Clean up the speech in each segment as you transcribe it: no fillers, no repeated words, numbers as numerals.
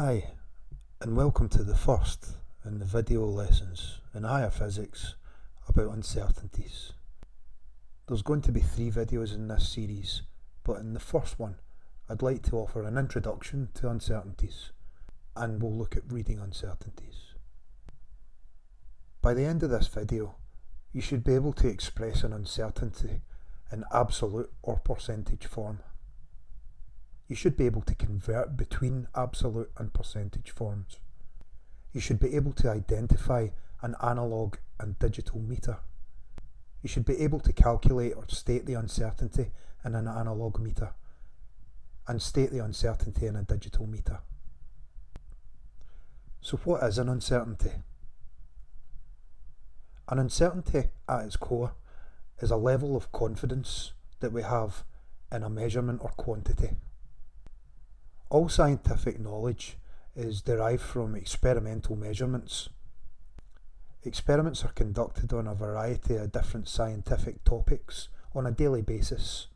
Hi, and welcome to the first in the video lessons in higher physics about uncertainties. There's going to be 3 videos in this series, but in the first one I'd like to offer an introduction to uncertainties, and we'll look at reading uncertainties. By the end of this video, you should be able to express an uncertainty in absolute or percentage form. You should be able to convert between absolute and percentage forms. You should be able to identify an analog and digital meter. You should be able to calculate or state the uncertainty in an analog meter and state the uncertainty in a digital meter. So what is an uncertainty? An uncertainty at its core is a level of confidence that we have in a measurement or quantity. All scientific knowledge is derived from experimental measurements. Experiments are conducted on a variety of different scientific topics on a daily basis.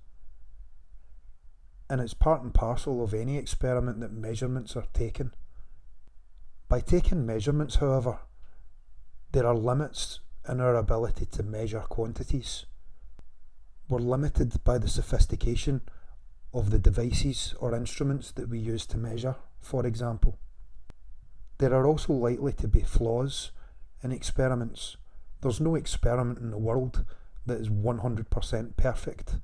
And it's part and parcel of any experiment that measurements are taken. By taking measurements, however, there are limits in our ability to measure quantities. We're limited by the sophistication of the devices or instruments that we use to measure, for example. There are also likely to be flaws in experiments. There's no experiment in the world that is 100% perfect.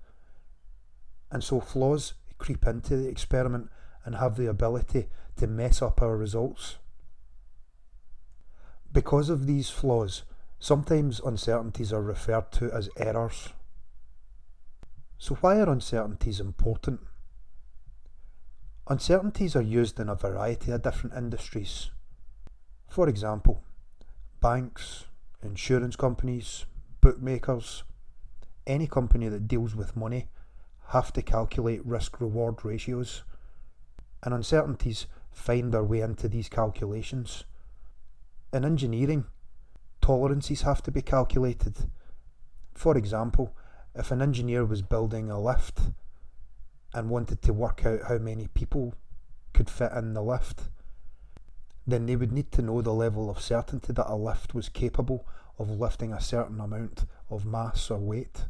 And so flaws creep into the experiment and have the ability to mess up our results. Because of these flaws, sometimes uncertainties are referred to as errors. So why are uncertainties important? Uncertainties are used in a variety of different industries. For example, banks, insurance companies, bookmakers, any company that deals with money have to calculate risk-reward ratios, and uncertainties find their way into these calculations. In engineering, tolerances have to be calculated. For example, if an engineer was building a lift and wanted to work out how many people could fit in the lift, then they would need to know the level of certainty that a lift was capable of lifting a certain amount of mass or weight.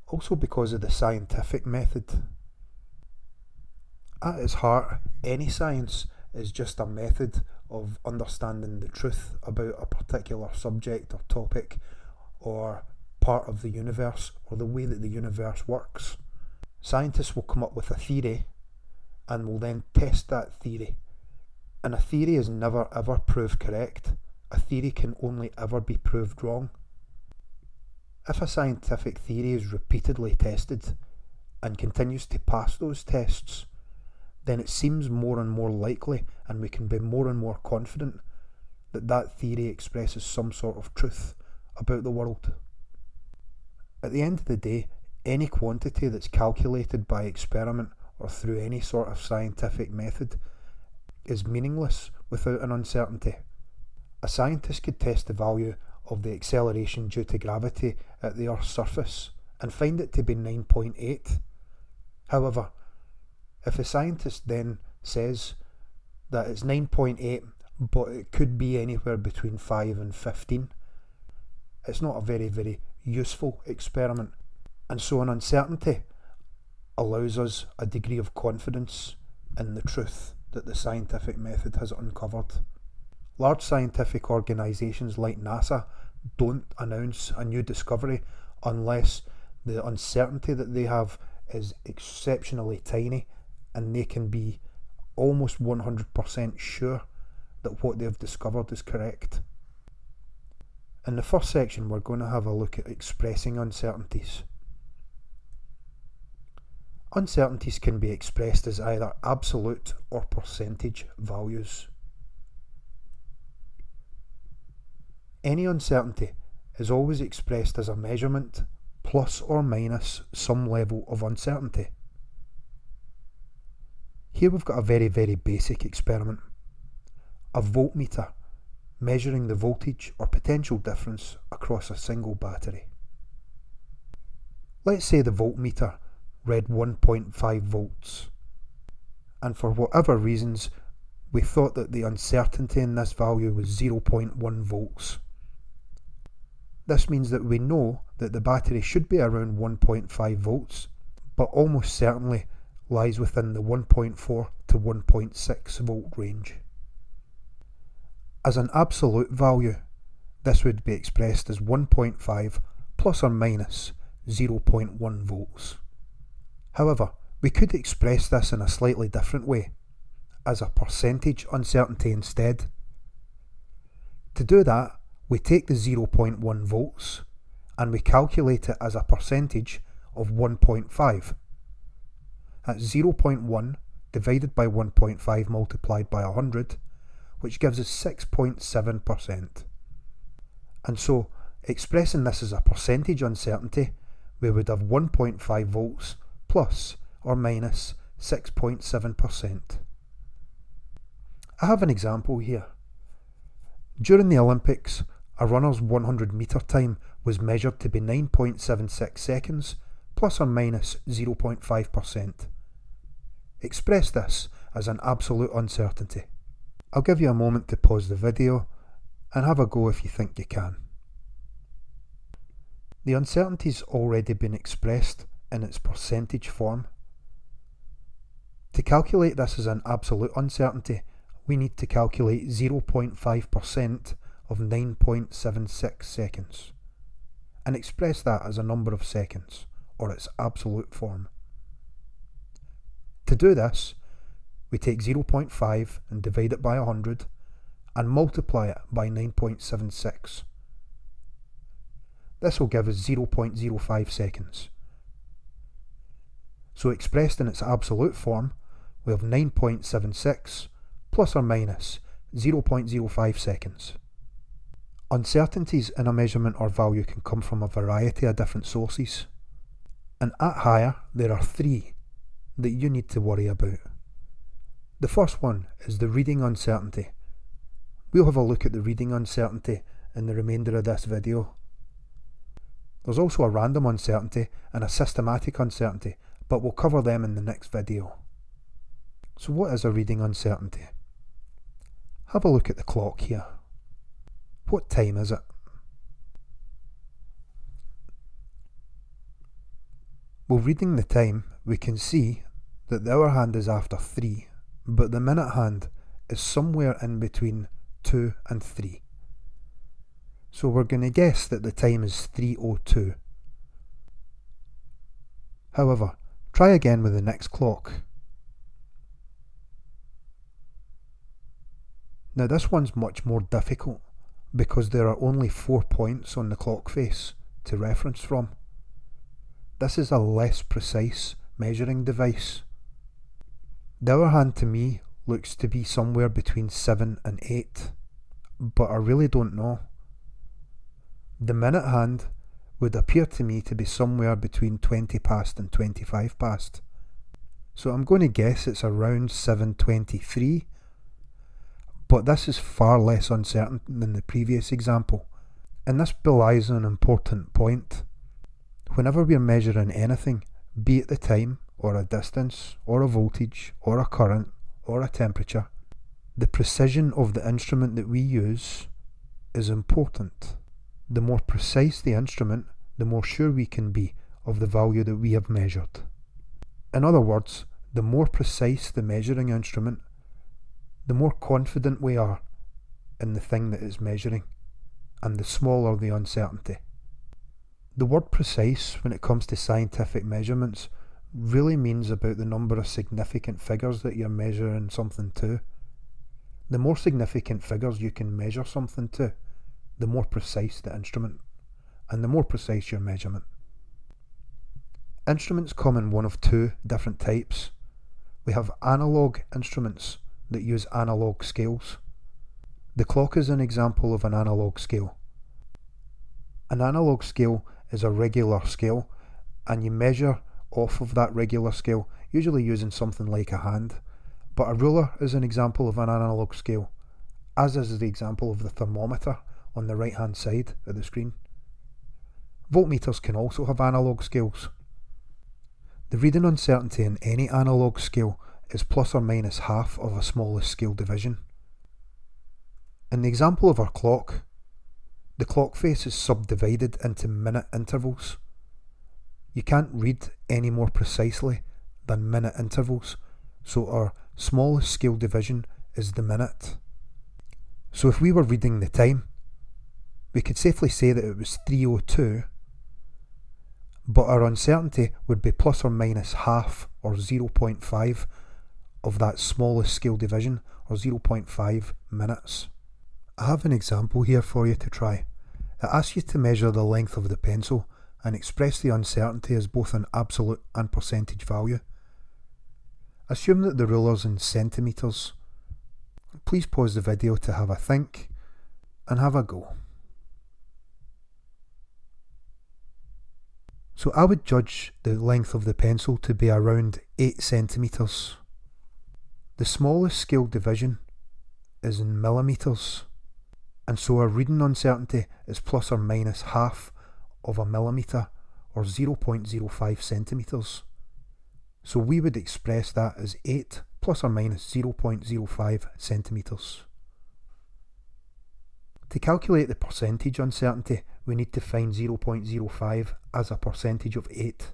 Also because of the scientific method. At its heart, any science is just a method of understanding the truth about a particular subject or topic or part of the universe or the way that the universe works. Scientists will come up with a theory and will then test that theory. And a theory is never ever proved correct. A theory can only ever be proved wrong. If a scientific theory is repeatedly tested and continues to pass those tests, then it seems more and more likely, and we can be more and more confident that that theory expresses some sort of truth about the world. At the end of the day, any quantity that's calculated by experiment or through any sort of scientific method is meaningless without an uncertainty. A scientist could test the value of the acceleration due to gravity at the Earth's surface and find it to be 9.8. However, if a scientist then says that it's 9.8 but it could be anywhere between 5 and 15, it's not a very useful experiment. And so an uncertainty allows us a degree of confidence in the truth that the scientific method has uncovered. Large scientific organisations like NASA don't announce a new discovery unless the uncertainty that they have is exceptionally tiny and they can be almost 100% sure that what they've discovered is correct. In the first section, we're going to have a look at expressing uncertainties. Uncertainties can be expressed as either absolute or percentage values. Any uncertainty is always expressed as a measurement plus or minus some level of uncertainty. Here we've got a very basic experiment. A voltmeter measuring the voltage or potential difference across a single battery. Let's say the voltmeter read 1.5 volts and for whatever reasons we thought that the uncertainty in this value was 0.1 volts. This means that we know that the battery should be around 1.5 volts, but almost certainly lies within the 1.4 to 1.6 volt range. As an absolute value, this would be expressed as 1.5 plus or minus 0.1 volts. However, we could express this in a slightly different way, as a percentage uncertainty instead. To do that, we take the 0.1 volts and we calculate it as a percentage of 1.5. That's 0.1 divided by 1.5 multiplied by 100, which gives us 6.7%. And so, expressing this as a percentage uncertainty, we would have 1.5 volts plus or minus 6.7%. I have an example here. During the Olympics, a runner's 100 metre time was measured to be 9.76 seconds plus or minus 0.5%. Express this as an absolute uncertainty. I'll give you a moment to pause the video and have a go if you think you can. The uncertainty's already been expressed in its percentage form. To calculate this as an absolute uncertainty, we need to calculate 0.5% of 9.76 seconds and express that as a number of seconds, or its absolute form. To do this, we take 0.5 and divide it by 100 and multiply it by 9.76. This will give us 0.05 seconds. So expressed in its absolute form, we have 9.76 plus or minus 0.05 seconds. Uncertainties in a measurement or value can come from a variety of different sources, and at higher there are three that you need to worry about. The first one is the reading uncertainty. We'll have a look at the reading uncertainty in the remainder of this video. There's also a random uncertainty and a systematic uncertainty, but we'll cover them in the next video. So what is a reading uncertainty? Have a look at the clock here. What time is it? Well, reading the time, we can see that the hour hand is after 3, but the minute hand is somewhere in between 2 and 3. So we're going to guess that the time is 3:02. However, try again with the next clock. Now this one's much more difficult because there are only 4 points on the clock face to reference from. This is a less precise measuring device. The hour hand to me looks to be somewhere between 7 and 8, but I really don't know. The minute hand would appear to me to be somewhere between 20 past and 25 past. So I'm going to guess it's around 7:23, but this is far less uncertain than the previous example, and this belies an important point. Whenever we're measuring anything, be it the time, or a distance, or a voltage, or a current, or a temperature, the precision of the instrument that we use is important. The more precise the instrument, the more sure we can be of the value that we have measured. In other words, the more precise the measuring instrument, the more confident we are in the thing that it's measuring, and the smaller the uncertainty. The word precise, when it comes to scientific measurements, really means about the number of significant figures that you're measuring something to. The more significant figures you can measure something to, the more precise the instrument, and the more precise your measurement. Instruments come in one of two different types. We have analog instruments that use analog scales. The clock is an example of an analog scale. An analog scale is a regular scale, and you measure off of that regular scale, usually using something like a hand. But a ruler is an example of an analog scale, as is the example of the thermometer on the right hand side of the screen. Voltmeters can also have analog scales. The reading uncertainty in any analog scale is plus or minus half of a smallest scale division. In the example of our clock, the clock face is subdivided into minute intervals. You can't read any more precisely than minute intervals, so our smallest scale division is the minute. So if we were reading the time, we could safely say that it was 3:02, but our uncertainty would be plus or minus half, or 0.5 of that smallest scale division, or 0.5 minutes. I have an example here for you to try. It asks you to measure the length of the pencil and express the uncertainty as both an absolute and percentage value. Assume that the ruler's in centimetres. Please pause the video to have a think and have a go. So I would judge the length of the pencil to be around 8 centimetres. The smallest scale division is in millimetres, and so our reading uncertainty is plus or minus half of a millimetre, or 0.05 centimetres. So we would express that as 8 plus or minus 0.05 centimetres. To calculate the percentage uncertainty, we need to find 0.05 as a percentage of 8.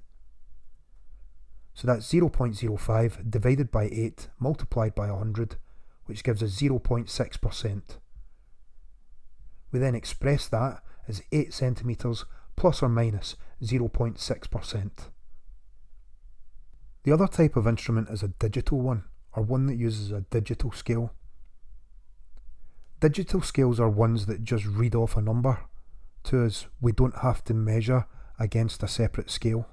So that's 0.05 divided by 8 multiplied by 100, which gives us 0.6%. We then express that as 8 centimetres plus or minus 0.6%. The other type of instrument is a digital one, or one that uses a digital scale. Digital scales are ones that just read off a number to us. We don't have to measure against a separate scale.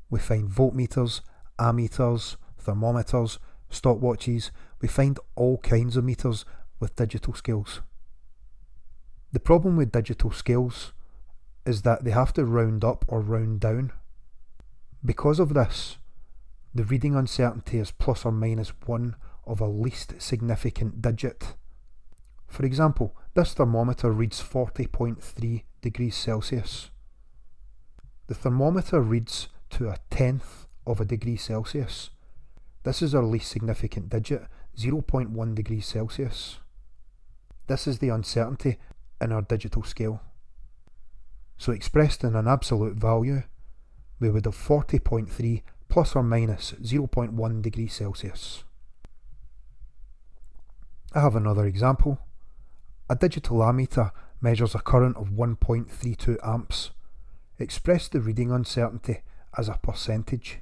We find voltmeters, ammeters, thermometers, stopwatches. We find all kinds of meters with digital scales. The problem with digital scales is that they have to round up or round down. Because of this, the reading uncertainty is plus or minus 1 of a least significant digit. For example, this thermometer reads 40.3 degrees Celsius. The thermometer reads to 1/10 of a degree Celsius. This is our least significant digit, 0.1 degrees Celsius. This is the uncertainty in our digital scale. So expressed in an absolute value, we would have 40.3 plus or minus 0.1 degrees Celsius. I have another example. A digital ammeter measures a current of 1.32 amps. Express the reading uncertainty as a percentage.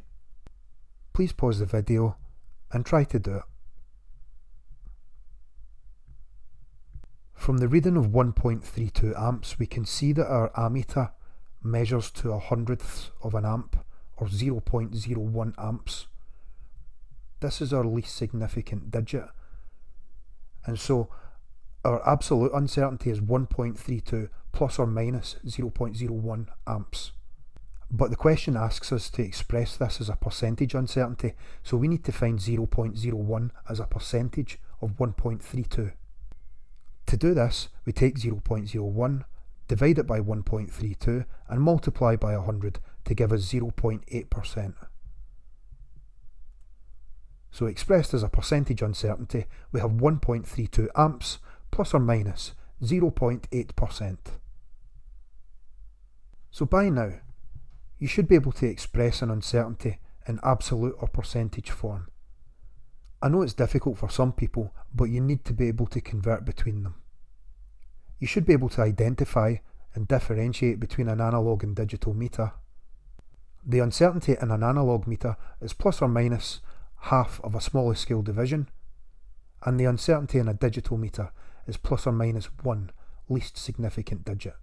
Please pause the video and try to do it. From the reading of 1.32 amps, we can see that our ammeter measures to 100ths of an amp, or 0.01 amps. This is our least significant digit, and so our absolute uncertainty is 1.32 plus or minus 0.01 amps. But the question asks us to express this as a percentage uncertainty, so we need to find 0.01 as a percentage of 1.32. To do this, we take 0.01, divide it by 1.32 and multiply by 100 to give us 0.8%. So expressed as a percentage uncertainty, we have 1.32 amps plus or minus 0.8%. So by now, you should be able to express an uncertainty in absolute or percentage form. I know it's difficult for some people, but you need to be able to convert between them. You should be able to identify and differentiate between an analog and digital meter. The uncertainty in an analog meter is plus or minus half of a smallest scale division, and the uncertainty in a digital meter is plus or minus 1 least significant digit.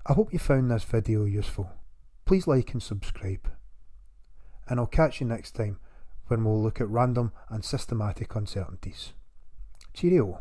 I hope you found this video useful. Please like and subscribe, and I'll catch you next time when we'll look at random and systematic uncertainties. Cheerio!